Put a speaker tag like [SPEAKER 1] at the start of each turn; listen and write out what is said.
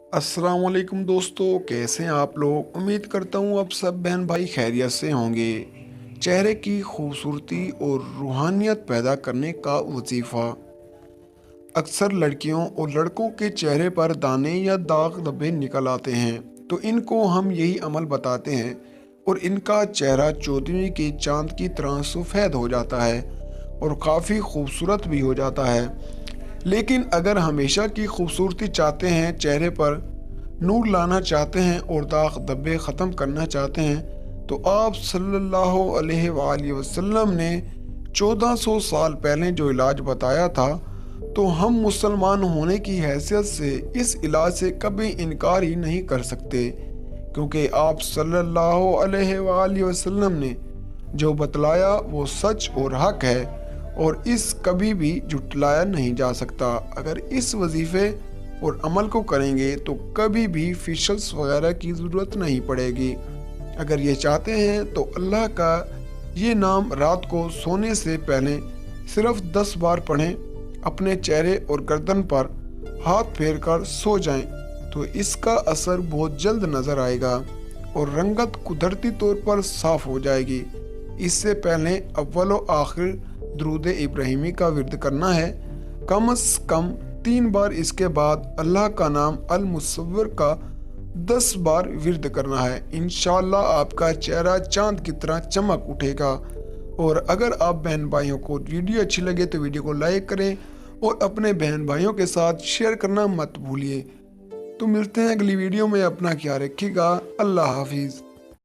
[SPEAKER 1] अस्सलाम वालेकुम दोस्तों, कैसे हैं आप लोग। उम्मीद करता हूँ आप सब बहन भाई खैरियत से होंगे। चेहरे की खूबसूरती और रूहानियत पैदा करने का वजीफ़ा। अक्सर लड़कियों और लड़कों के चेहरे पर दाने या दाग धब्बे निकल आते हैं, तो इनको हम यही अमल बताते हैं और इनका चेहरा चौदहवीं के चांद की तरह सफ़ेद हो जाता है और काफ़ी खूबसूरत भी हो जाता है। लेकिन अगर हमेशा की खूबसूरती चाहते हैं, चेहरे पर नूर लाना चाहते हैं और दाग धब्बे ख़त्म करना चाहते हैं, तो आप सल्लल्लाहु अलैहि वसल्लम ने 1400 साल पहले जो इलाज बताया था, तो हम मुसलमान होने की हैसियत से इस इलाज से कभी इनकार ही नहीं कर सकते, क्योंकि आप सल्लल्लाहु अलैहि वसल्लम ने जो बतलाया वो सच और हक है और इस कभी भी जुटलाया नहीं जा सकता। अगर इस वजीफ़े और अमल को करेंगे तो कभी भी फेशियल्स वगैरह की ज़रूरत नहीं पड़ेगी। अगर ये चाहते हैं तो अल्लाह का ये नाम रात को सोने से पहले सिर्फ 10 बार पढ़ें, अपने चेहरे और गर्दन पर हाथ फेर कर सो जाएं, तो इसका असर बहुत जल्द नज़र आएगा और रंगत कुदरती तौर पर साफ हो जाएगी। इससे पहले अव्वल व आखिर दुरूद इब्राहिमी का विर्द करना है, कम से कम 3 बार। इसके बाद अल्लाह का नाम अल मुसव्विर का 10 बार विर्द करना है। इंशाअल्लाह आपका चेहरा चांद की तरह चमक उठेगा। और अगर आप बहन भाइयों को वीडियो अच्छी लगे तो वीडियो को लाइक करें और अपने बहन भाइयों के साथ शेयर करना मत भूलिए। तो मिलते हैं अगली वीडियो में। अपना ख्याल रखिएगा। अल्लाह हाफिज़।